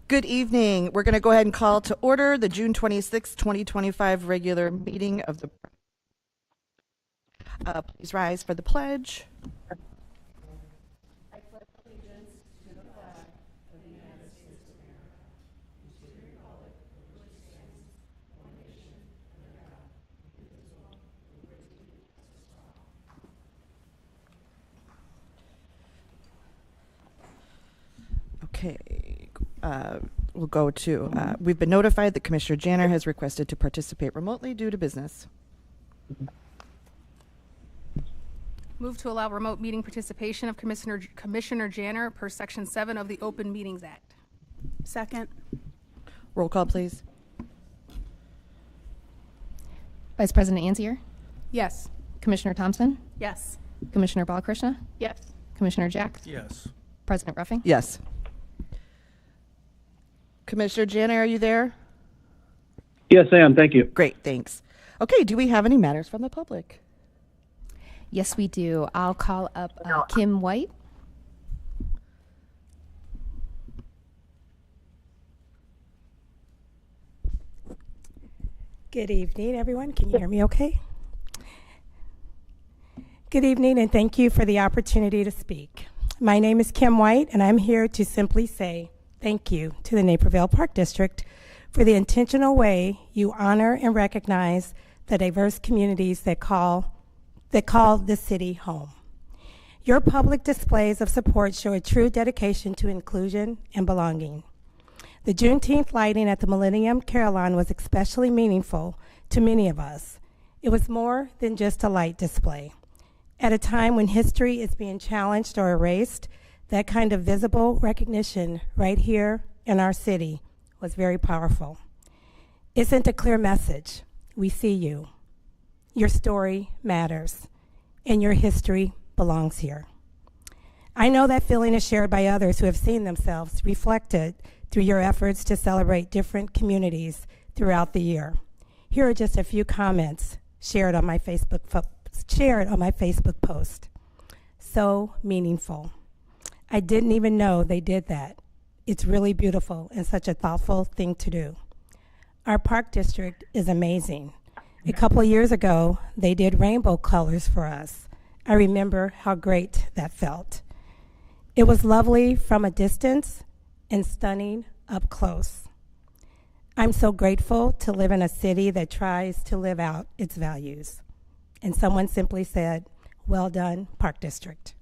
Good evening. We're going to go ahead and call to order the June 26, 2025 regular meeting of the. Please rise for the pledge. Okay, we'll go to, we've been notified that Commissioner Janner has requested to participate remotely due to business. Move to allow remote meeting participation of Commissioner Janner per Section 7 of the Open Meetings Act. Second. Roll call, please. Vice President Anzier, Yes. Commissioner Thompson, Yes. Commissioner Balakrishna, Yes. Commissioner Jack, Yes. President Ruffing. Yes. Commissioner Janner, are you there? Yes, I am. Thank you. Great, thanks. Okay, do we have any matters from the public? Yes, we do. I'll call up Kim White. Good evening, everyone. Can you hear me okay? Good evening, and thank you for the opportunity to speak. My name is Kim White, and I'm here to simply say thank you to the Naperville Park District for the intentional way you honor and recognize the diverse communities that call this city home. Your public displays of support show a true dedication to inclusion and belonging. The Juneteenth lighting at the Millennium Carillon was especially meaningful to many of us. It was more than just a light display. At a time when history is being challenged or erased, that kind of visible recognition right here in our city was very powerful. It sent a clear message. We see you. Your story matters, and your history belongs here. I know that feeling is shared by others who have seen themselves reflected through your efforts to celebrate different communities throughout the year. Here are just a few comments shared on my Facebook post. So meaningful. I didn't even know they did that. It's really beautiful and such a thoughtful thing to do. Our park district is amazing. A couple of years ago, they did rainbow colors for us. I remember how great that felt. It was lovely from a distance and stunning up close. I'm so grateful to live in a city that tries to live out its values. And someone simply said, well done, Park District.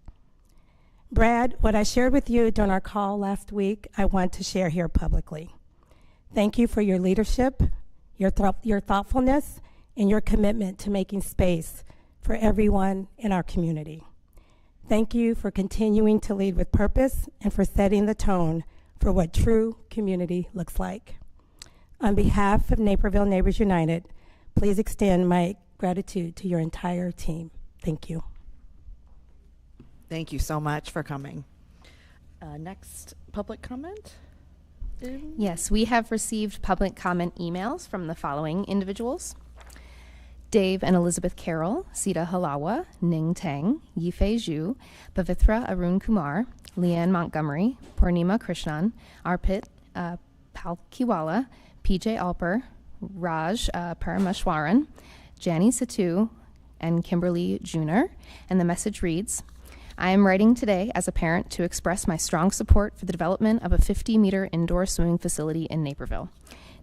Brad, what I shared with you during our call last week, I want to share here publicly. Thank you for your leadership, your thoughtfulness, and your commitment to making space for everyone in our community. Thank you for continuing to lead with purpose and for setting the tone for what true community looks like. On behalf of Naperville Neighbors United, please extend my gratitude to your entire team. Thank you. Thank you so much for coming. Next public comment? Yes, we have received public comment emails from the following individuals: Dave and Elizabeth Carroll, Sita Halawa, Ning Tang, Yifei Zhu, Pavithra Arun Kumar, Leanne Montgomery, Purnima Krishnan, Arpit Palkiwala, PJ Alper, Raj Parameshwaran, Jani Satu, and Kimberly Juner. And the message reads, I am writing today as a parent to express my strong support for the development of a 50-meter indoor swimming facility in Naperville.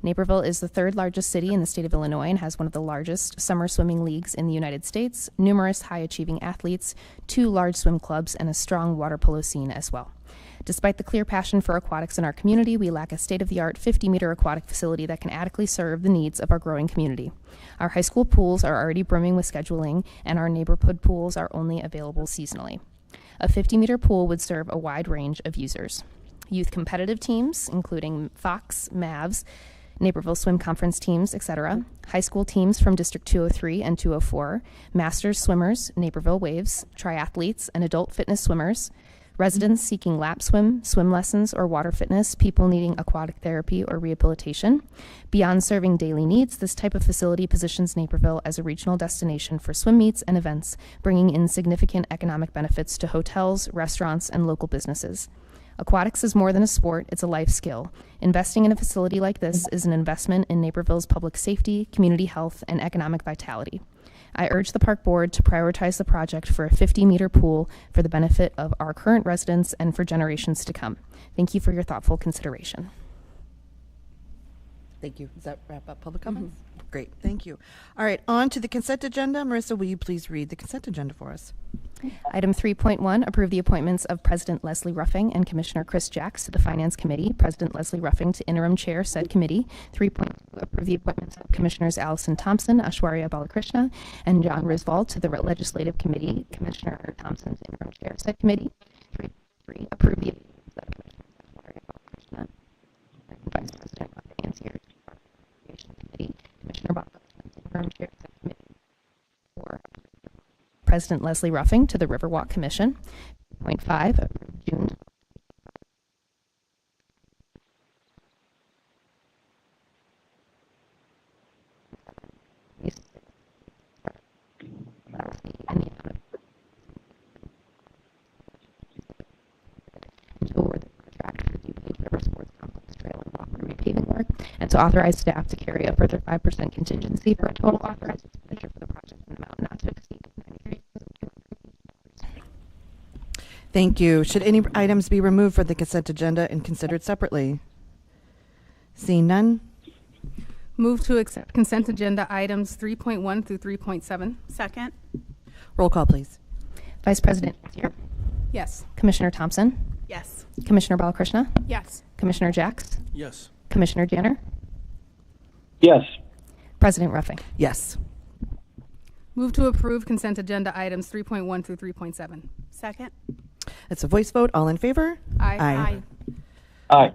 Naperville is the third largest city in the state of Illinois and has one of the largest summer swimming leagues in the United States, numerous high-achieving athletes, 2 large swim clubs, and a strong water polo scene as well. Despite the clear passion for aquatics in our community, we lack a state-of-the-art 50-meter aquatic facility that can adequately serve the needs of our growing community. Our high school pools are already brimming with scheduling, and our neighborhood pools are only available seasonally. A 50-meter pool would serve a wide range of users. Youth competitive teams, including Fox, Mavs, Naperville Swim Conference teams, etc., high school teams from District 203 and 204, masters swimmers, Naperville Waves, triathletes, and adult fitness swimmers, residents seeking lap swim, swim lessons, or water fitness, people needing aquatic therapy or rehabilitation. Beyond serving daily needs, this type of facility positions Naperville as a regional destination for swim meets and events, bringing in significant economic benefits to hotels, restaurants, and local businesses. Aquatics is more than a sport, it's a life skill. Investing in a facility like this is an investment in Naperville's public safety, community health, and economic vitality. I urge the park board to prioritize the project for a 50-meter pool for the benefit of our current residents and for generations to come. Thank you for your thoughtful consideration. Thank you. Does that wrap up public comments? Great, thank you. All right, on to the consent agenda. Marissa, will you please read the consent agenda for us? Item 3.1, approve the appointments of President Leslie Ruffing and Commissioner Chris Jacks to the Finance Committee, President Leslie Ruffing to interim chair said committee. 3.2, approve the appointments of Commissioners Allison Thompson, Ashwarya Balakrishna, and John Risval to the Legislative Committee, Commissioner Thompson to interim chair said committee. 3.3, approve the appointments of Commissioners Ashwarya Balakrishna and Vice President Ruffing and Sierra Recreation Committee, Commissioner Balakrishna to interim chair said committee. 4, President Leslie Ruffing to the Riverwalk Commission. 3.5, approve June and the amount of award the contract for DuPage River Sports Complex Trail and Walkway repaving work, and to authorize staff to carry a further 5% contingency for a total authorized expenditure for the project in an amount not to exceed $93,200. Thank you. Should any items be removed from the consent agenda and considered separately? Seeing none? Move to accept consent agenda items 3.1 through 3.7. Second. Roll call, please. Vice President Zier, Yes. Commissioner Thompson, Yes. Commissioner Balakrishna, Yes. Commissioner Jacks, Yes. Commissioner Janner, Yes. President Ruffing. Yes. Move to approve consent agenda items 3.1 through 3.7. Second. It's a voice vote. All in favor? Aye. Aye. Aye.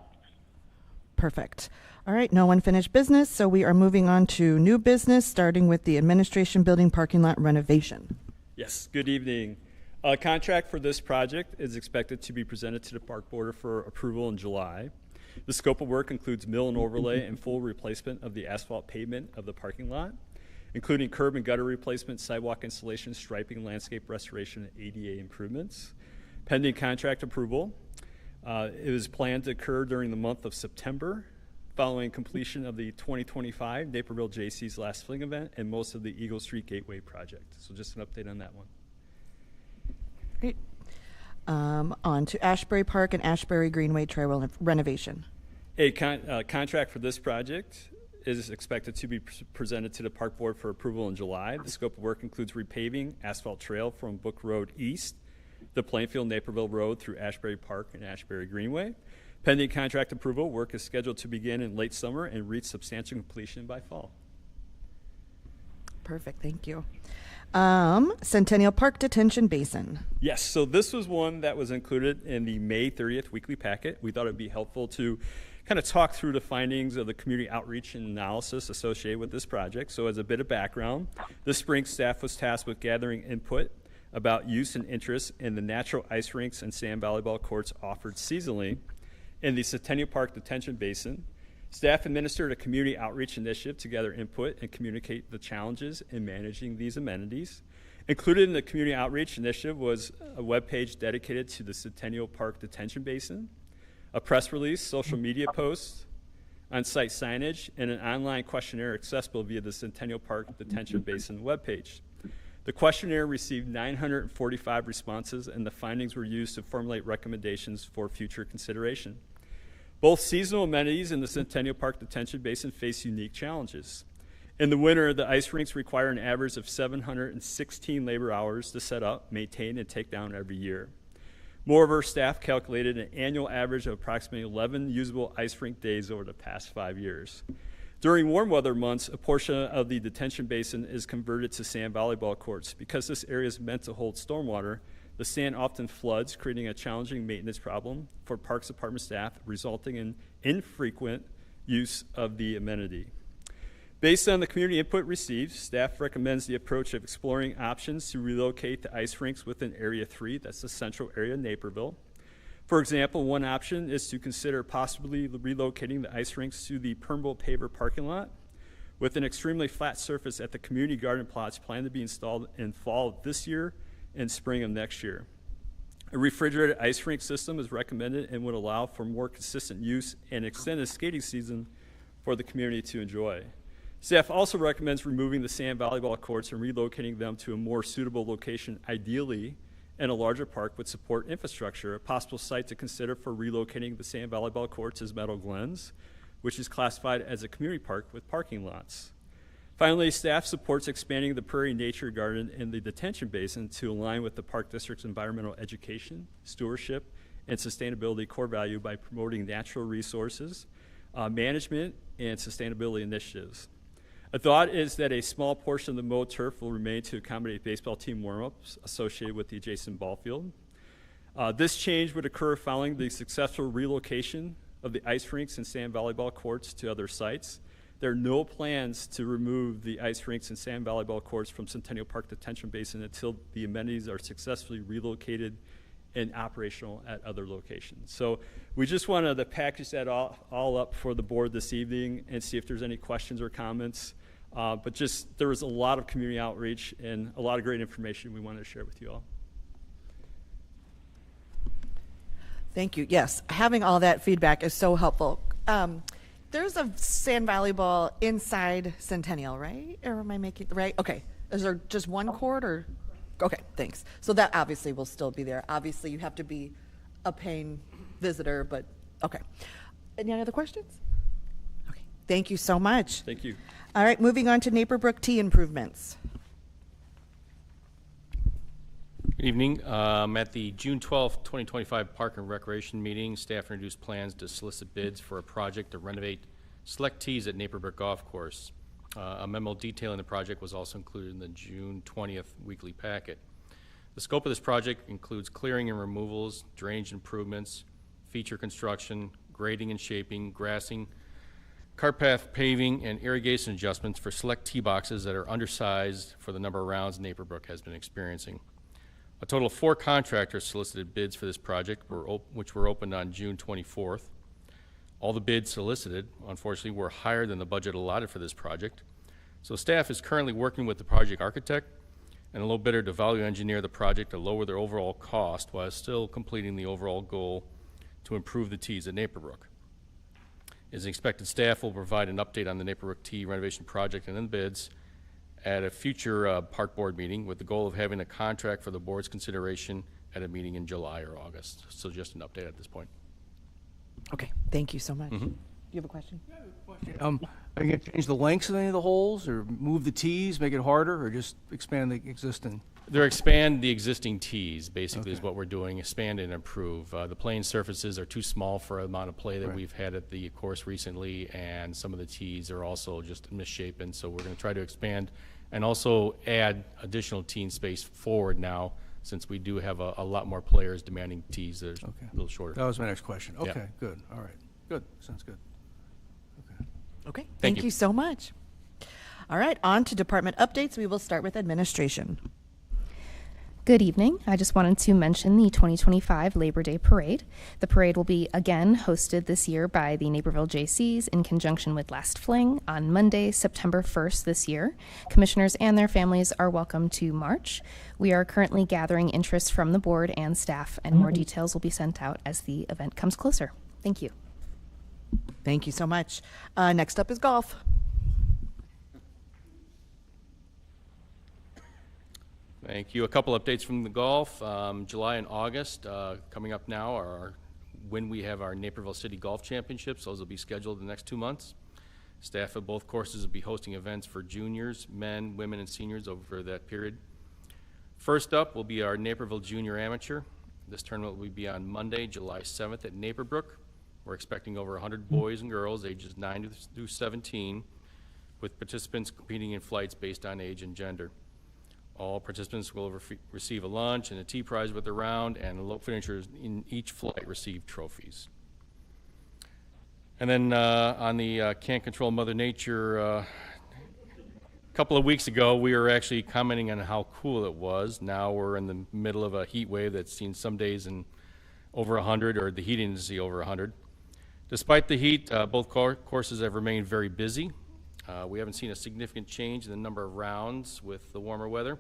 Perfect. All right, no unfinished business, so we are moving on to new business, starting with the administration building parking lot renovation. Yes, good evening. A contract for this project is expected to be presented to the park board for approval in July. The scope of work includes mill and overlay and full replacement of the asphalt pavement of the parking lot, including curb and gutter replacement, sidewalk installation, striping, landscape restoration, and ADA improvements. Pending contract approval, it is planned to occur during the month of September, following completion of the 2025 Naperville JC's Last Fling event and most of the Eagle Street Gateway project. So just an update on that one. Great. On to Ashbury Park and Ashbury Greenway Trail renovation. A contract for this project is expected to be presented to the park board for approval in July. The scope of work includes repaving asphalt trail from Book Road East, the Plainfield Naperville Road through Ashbury Park and Ashbury Greenway. Pending contract approval, work is scheduled to begin in late summer and reach substantial completion by fall. Perfect, thank you. Centennial Park Detention Basin. Yes, so this was one that was included in the May 30th weekly packet. We thought it'd be helpful to kind of talk through the findings of the community outreach and analysis associated with this project. So as a bit of background, this spring staff was tasked with gathering input about use and interest in the natural ice rinks and sand volleyball courts offered seasonally in the Centennial Park Detention Basin. Staff administered a community outreach initiative to gather input and communicate the challenges in managing these amenities. Included in the community outreach initiative was a webpage dedicated to the Centennial Park Detention Basin, a press release, social media posts, on-site signage, and an online questionnaire accessible via the Centennial Park Detention Basin webpage. The questionnaire received 945 responses, and the findings were used to formulate recommendations for future consideration. Both seasonal amenities in the Centennial Park Detention Basin face unique challenges. In the winter, the ice rinks require an average of 716 labor hours to set up, maintain, and take down every year. Moreover, staff calculated an annual average of approximately 11 usable ice rink days over the past 5 years. During warm weather months, a portion of the detention basin is converted to sand volleyball courts. Because this area is meant to hold stormwater, the sand often floods, creating a challenging maintenance problem for Parks Department staff, resulting in infrequent use of the amenity. Based on the community input received, staff recommends the approach of exploring options to relocate the ice rinks within Area 3, that's the central area of Naperville, For example, one option is to consider possibly relocating the ice rinks to the permeable paver parking lot with an extremely flat surface at the community garden plots planned to be installed in fall of this year and spring of next year. A refrigerated ice rink system is recommended and would allow for more consistent use and extended skating season for the community to enjoy. Staff also recommends removing the sand volleyball courts and relocating them to a more suitable location, ideally in a larger park with support infrastructure. A possible site to consider for relocating the sand volleyball courts is Meadow Glens, which is classified as a community park with parking lots. Finally, staff supports expanding the Prairie Nature Garden in the detention basin to align with the Park District's environmental education, stewardship, and sustainability core value by promoting natural resources, management, and sustainability initiatives. A thought is that a small portion of the mowed turf will remain to accommodate baseball team warm-ups associated with the adjacent ball field. This change would occur following the successful relocation of the ice rinks and sand volleyball courts to other sites. There are no plans to remove the ice rinks and sand volleyball courts from Centennial Park Detention Basin until the amenities are successfully relocated and operational at other locations. So we just wanted to package that all up for the board this evening and see if there's any questions or comments. But just there was a lot of community outreach and a lot of great information we wanted to share with you all. Thank you. Yes, having all that feedback is so helpful. There's a sand volleyball inside Centennial, right? Or am I making right? Okay. Is there just one court or? Okay, thanks. So that obviously will still be there. Obviously, you have to be a paying visitor, but okay. Any other questions? Okay. Thank you so much. Thank you. All right, moving on to Naperville T improvements. Good evening. At the June 12th, 2025 Park and Recreation meeting, staff introduced plans to solicit bids for a project to renovate select tees at Naperville Golf Course. A memo detailing the project was also included in the June 20th weekly packet. The scope of this project includes clearing and removals, drainage improvements, feature construction, grading and shaping, grassing, cart path paving, and irrigation adjustments for select tee boxes that are undersized for the number of rounds Naperville has been experiencing. A total of 4 contractors solicited bids for this project, which were opened on June 24th. All the bids solicited, unfortunately, were higher than the budget allotted for this project. So staff is currently working with the project architect and a low bidder to value engineer the project to lower their overall cost while still completing the overall goal to improve the tees at Naperbrook. As expected, staff will provide an update on the Naperbrook Tee renovation project and then bids at a future park board meeting with the goal of having a contract for the board's consideration at a meeting in July or August. So just an update at this point. Okay, thank you so much. Do you have a question? Are you going to change the lengths of any of the holes, or move the tees, make it harder, or just expand the existing? They're expand the existing tees, basically, is Okay. what we're doing, expand and improve. The playing surfaces are too small for the amount of play that Right. we've had at the course recently, and some of the tees are also just misshapen, so we're going to try to expand and also add additional teen space forward now, since we do have a lot more players demanding tees that are Okay. a little shorter. That was my next question. Yeah. Okay, good. All right. Good. Sounds good. Okay. Okay, Thank thank you. you so much. All right, on to department updates. We will start with administration. Good evening. I just wanted to mention the 2025 Labor Day Parade. The parade will be again hosted this year by the Naperville JCs in conjunction with Last Fling on Monday, September 1st this year. Commissioners and their families are welcome to march. We are currently gathering interest from the board and staff, and more details will be sent out as the event comes closer. Thank you. Thank you so much. Next up is golf. Thank you. A couple updates from the golf. July and August coming up now are when we have our Naperville City Golf Championships. Those will be scheduled in the next 2 months. Staff at both courses will be hosting events for juniors, men, women, and seniors over that period. First up will be our Naperville Junior Amateur. This tournament will be on Monday, July 7th at Naperbrook. We're expecting over 100 boys and girls ages 9 through 17, with participants competing in flights based on age and gender. All participants will receive a lunch and a tea prize with the round, and the low finishers in each flight receive trophies. And then on the Can't Control Mother Nature, a couple of weeks ago, we were actually commenting on how cool it was. Now we're in the middle of a heat wave that's seen some days in over 100, or the heat intensity over 100. Despite the heat, both courses have remained very busy. We haven't seen a significant change in the number of rounds with the warmer weather.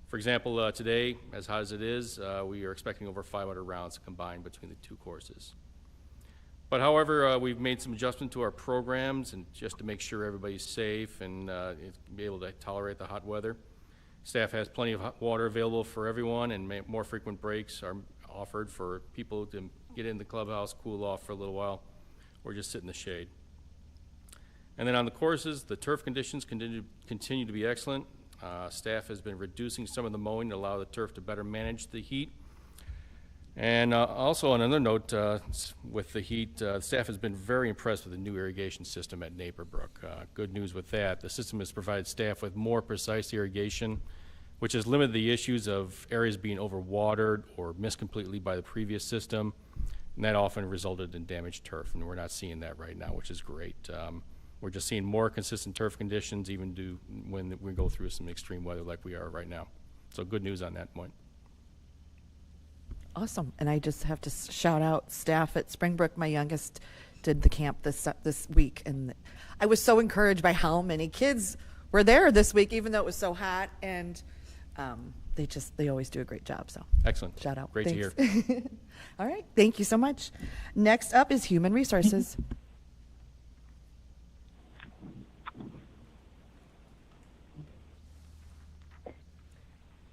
For example, today, as hot as it is, we are expecting over 500 rounds combined between the two courses. But however, we've made some adjustment to our programs and just to make sure everybody's safe and be able to tolerate the hot weather. Staff has plenty of hot water available for everyone, and more frequent breaks are offered for people to get in the clubhouse, cool off for a little while, or just sit in the shade. And then on the courses, the turf conditions continue to be excellent. Staff has been reducing some of the mowing to allow the turf to better manage the heat. And also on another note, with the heat, staff has been very impressed with the new irrigation system at Naperville. Good news with that. The system has provided staff with more precise irrigation, which has limited the issues of areas being overwatered or missed completely by the previous system. And that often resulted in damaged turf, and we're not seeing that right now, which is great. We're just seeing more consistent turf conditions even when we go through some extreme weather like we are right now. So good news on that point. Awesome. And I just have to shout out staff at Springbrook. My youngest did the camp this week, and I was so encouraged by how many kids were there this week, even though it was so hot. And they always do a great job. So Excellent. Shout out. Great Thanks. to hear. All right. Thank you so much. Next up is Human Resources.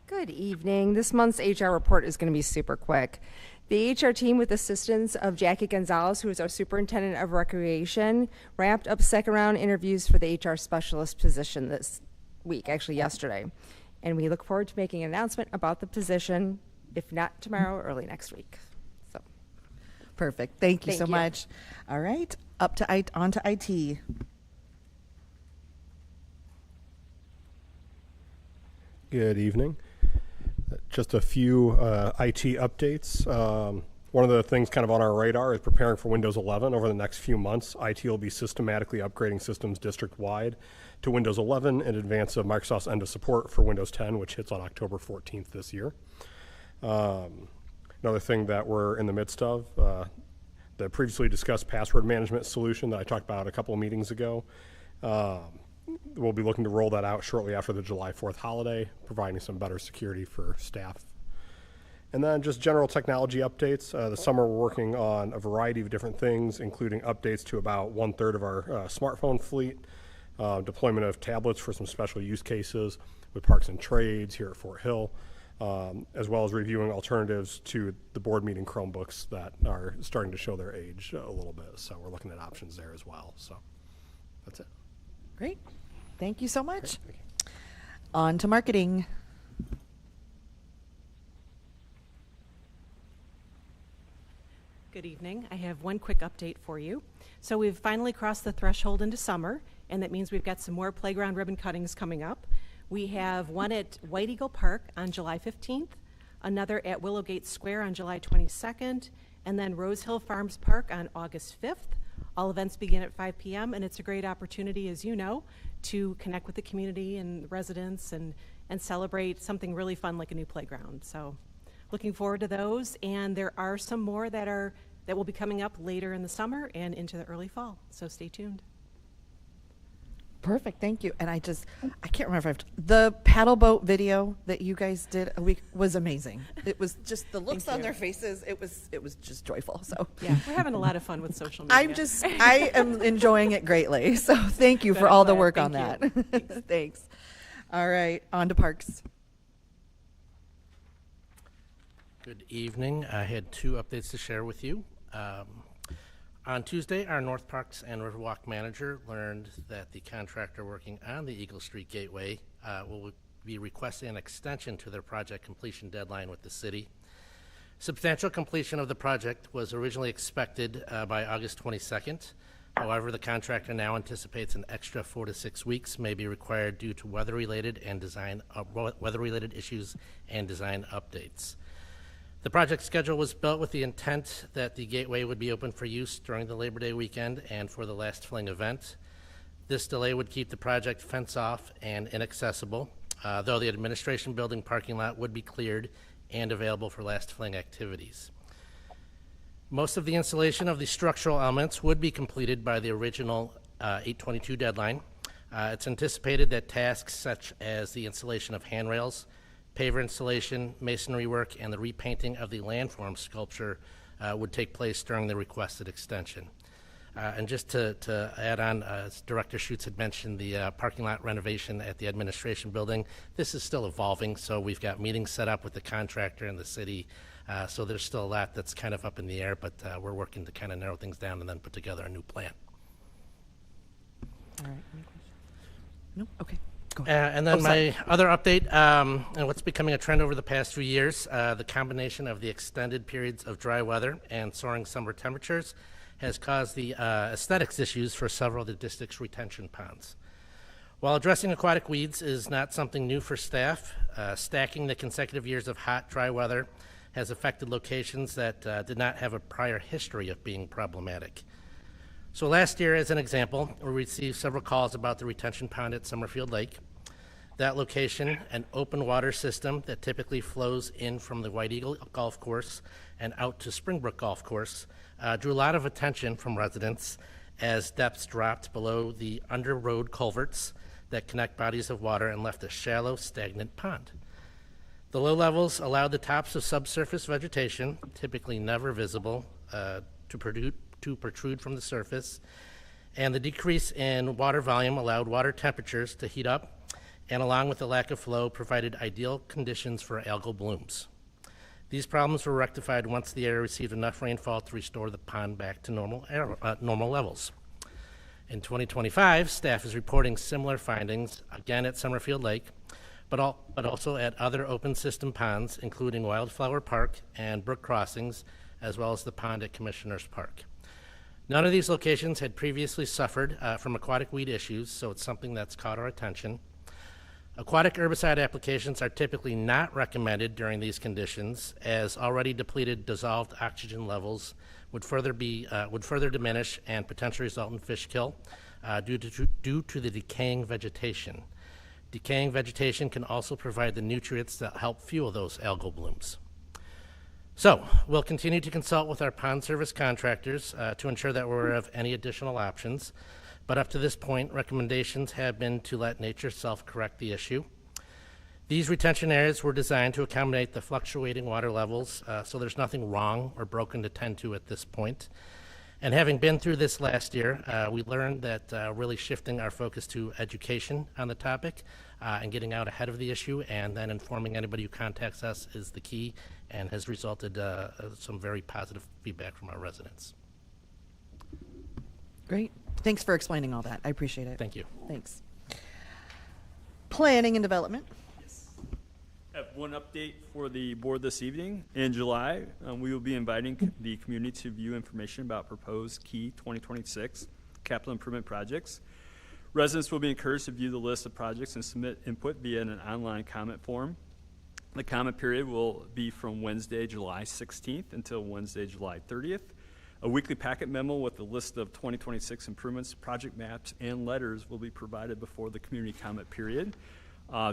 Good evening. This month's HR report is going to be super quick. The HR team, with assistance of Jackie Gonzalez, who is our superintendent of recreation, wrapped up second round interviews for the HR specialist position this week, actually yesterday. And we look forward to making an announcement about the position, if not tomorrow, early next week. So, Perfect. Thank you so Thank you. much. All right. On to IT. Good evening. Just a few IT updates. One of the things kind of on our radar is preparing for Windows 11 over the next few months. IT will be systematically upgrading systems district-wide to Windows 11 in advance of Microsoft's end of support for Windows 10, which hits on October 14th this year. Another thing that we're in the midst of, the previously discussed password management solution that I talked about a couple of meetings ago. We'll be looking to roll that out shortly after the July 4th holiday, providing some better security for staff. And then just general technology updates. This summer we're working on a variety of different things, including updates to about 1/3 of our smartphone fleet, deployment of tablets for some special use cases with Parks and Trades here at Fort Hill, as well as reviewing alternatives to the board meeting Chromebooks that are starting to show their age a little bit. So we're looking at options there as well. So that's it. Great. Thank you so much. On to marketing. Good evening. I have one quick update for you. So we've finally crossed the threshold into summer, and that means we've got some more playground ribbon cuttings coming up. We have one at White Eagle Park on July 15th, another at Willowgate Square on July 22nd, and then Rose Hill Farms Park on August 5th. All events begin at 5 p.m., and it's a great opportunity, as you know, to connect with the community and the residents and celebrate something really fun like a new playground. So looking forward to those, and there are some more that will be coming up later in the summer and into the early fall, so stay tuned. Perfect. Thank you. And I can't remember if the paddle boat video that you guys did a week was amazing. It was just the looks on their faces. It was just joyful. So Yeah, we're having a lot of fun with social media. I am enjoying it greatly. So thank you for all the work on that. Thanks. All right. On to parks. Good evening. I had two updates to share with you. On Tuesday, our North Parks and Riverwalk manager learned that the contractor working on the Eagle Street Gateway will be requesting an extension to their project completion deadline with the city. Substantial completion of the project was originally expected by August 22nd. However, the contractor now anticipates an extra 4 to 6 weeks may be required due to weather-related issues and design updates. The project schedule was built with the intent that the gateway would be open for use during the Labor Day weekend and for the last fling event. This delay would keep the project fence-off and inaccessible, though the administration building parking lot would be cleared and available for last fling activities. Most of the installation of the structural elements would be completed by the original 8/22 deadline. It's anticipated that tasks such as the installation of handrails, paver installation, masonry work, and the repainting of the landform sculpture would take place during the requested extension. And just to add on, as Director Schutz had mentioned, the parking lot renovation at the administration building, this is still evolving, so we've got meetings set up with the contractor and the city, so there's still a lot that's kind of up in the air, but we're working to kind of narrow things down and then put together a new plan. All right. Any questions? No? Okay. Go ahead. And then sorry. my other update, and what's becoming a trend over the past few years, the combination of the extended periods of dry weather and soaring summer temperatures has caused the aesthetics issues for several of the district's retention ponds. While addressing aquatic weeds is not something new for staff, stacking the consecutive years of hot, dry weather has affected locations that did not have a prior history of being problematic. So last year, as an example, we received several calls about the retention pond at Summerfield Lake. That location, an open water system that typically flows in from the White Eagle Golf Course and out to Springbrook Golf Course, drew a lot of attention from residents as depths dropped below the under-road culverts that connect bodies of water and left a shallow, stagnant pond. The low levels allowed the tops of subsurface vegetation, typically never visible, to protrude from the surface, and the decrease in water volume allowed water temperatures to heat up, and along with the lack of flow, provided ideal conditions for algal blooms. These problems were rectified once the area received enough rainfall to restore the pond back to normal levels. In 2025, staff is reporting similar findings, again at Summerfield Lake, but also at other open system ponds, including Wildflower Park and Brook Crossings, as well as the pond at Commissioners Park. None of these locations had previously suffered from aquatic weed issues, so it's something that's caught our attention. Aquatic herbicide applications are typically not recommended during these conditions, as already depleted dissolved oxygen levels would further diminish and potentially result in fish kill due to the decaying vegetation. Decaying vegetation can also provide the nutrients that help fuel those algal blooms. So we'll continue to consult with our pond service contractors to ensure that we're aware of any additional options. But up to this point, recommendations have been to let nature self-correct the issue. These retention areas were designed to accommodate the fluctuating water levels, so there's nothing wrong or broken to tend to at this point. And having been through this last year, we learned that really shifting our focus to education on the topic and getting out ahead of the issue and then informing anybody who contacts us is the key and has resulted some very positive feedback from our residents. Great. Thanks for explaining all that. I appreciate it. Thank you. Thanks. Planning and development. I have one update for the board this evening. In July, we will be inviting the community to view information about proposed key 2026 capital improvement projects. Residents will be encouraged to view the list of projects and submit input via an online comment form. The comment period will be from Wednesday, July 16th until Wednesday, July 30th. A weekly packet memo with a list of 2026 improvements, project maps, and letters will be provided before the community comment period.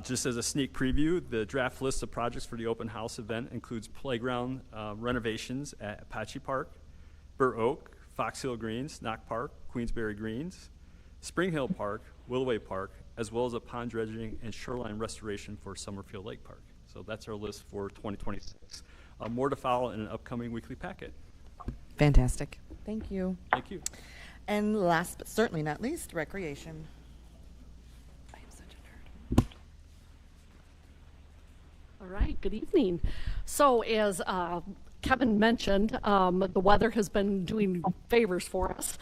Just as a sneak preview, the draft list of projects for the open house event includes playground renovations at Apache Park, Burr Oak, Fox Hill Greens, Knock Park, Queensberry Greens, Spring Hill Park, Willoway Park, as well as a pond dredging and shoreline restoration for Summerfield Lake Park. So that's our list for 2026. More to follow in an upcoming weekly packet. Fantastic. Thank you. Thank you. And last but certainly not least, recreation. I am such a nerd. All right, good evening. So as Kevin mentioned, the weather has been doing favors for us.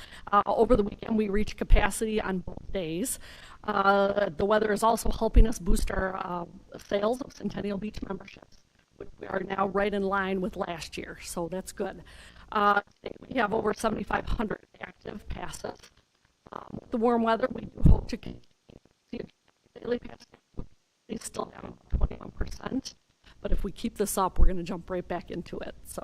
Over the weekend, we reached capacity on both days. The weather is also helping us boost our sales of Centennial Beach memberships, which we are now right in line with last year, so that's good. Today we have over 7,500 active passes. With the warm weather, we do hope to continue to see a daily pass. It's still down 21%, but if we keep this up, we're going to jump right back into it. So,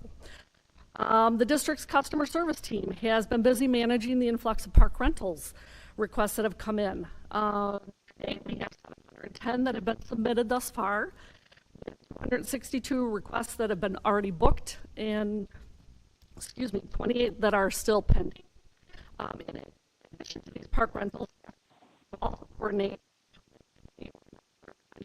the district's customer service team has been busy managing the influx of park rentals requests that have come in. Today we have 710 that have been submitted thus far. 262 requests that have been already booked, and 28 that are still pending. In addition to these park rentals, we'll also coordinate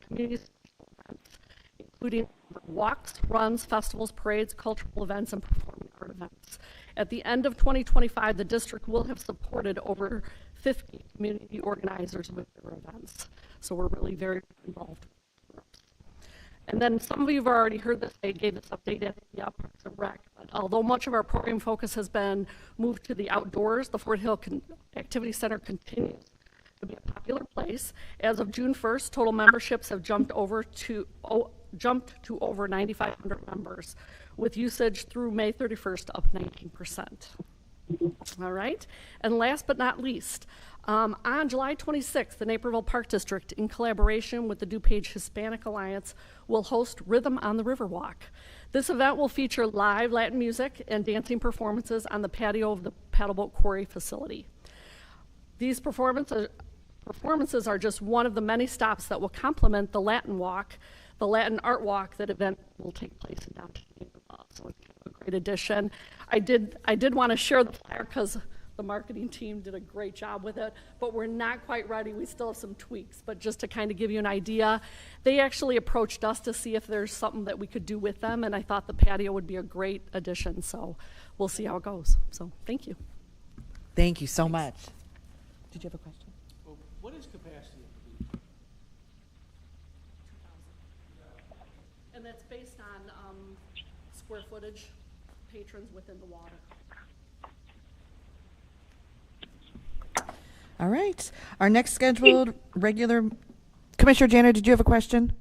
community events, including walks, runs, festivals, parades, cultural events, and performing art events. At the end of 2025, the district will have supported over 50 community organizers with their events. So we're really very involved. And then some of you have already heard this. I gave this update at the Parks and Rec. But although much of our program focus has been moved to the outdoors, the Fort Hill Activity Center continues to be a popular place. As of June 1st, total memberships have jumped to over 9,500 members, with usage through May 31st up 19%. All right, and last but not least, on July 26th, the Naperville Park District, in collaboration with the DuPage Hispanic Alliance, will host Rhythm on the Riverwalk. This event will feature live Latin music and dancing performances on the patio of the Paddleboat Quarry facility. These performances are just one of the many stops that will complement the Latin Walk, the Latin Art Walk. That event will take place in downtown Naperville. So it's a great addition. I did want to share the flyer because the marketing team did a great job with it, but we're not quite ready. We still have some tweaks, but just to kind of give you an idea, they actually approached us to see if there's something that we could do with them, and I thought the patio would be a great addition, so we'll see how it goes. So thank you. Thank you so much. Did you have a question? Well, what is capacity? And that's based on square footage, patrons within the water. All right. Our next scheduled regular, Commissioner Janner, did you have a question?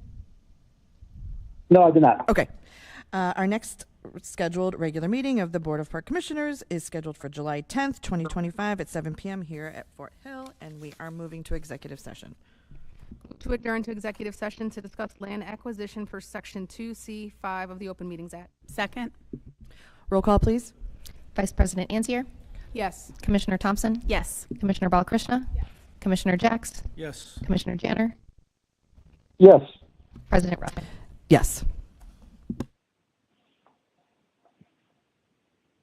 No, I did not. Okay. Our next scheduled regular meeting of the Board of Park Commissioners is scheduled for July 10th, 2025 at 7 p.m. here at Fort Hill, and we are moving to executive session. To adjourn to executive session to discuss land acquisition for Section 2C5 of the Open Meetings Act. Second. Roll call, please. Vice President Anzier? Yes. Commissioner Thompson? Yes. Commissioner Balakrishna? Yes. Commissioner Jacks? Yes. Commissioner Janner? Yes. President Ruffin? Yes.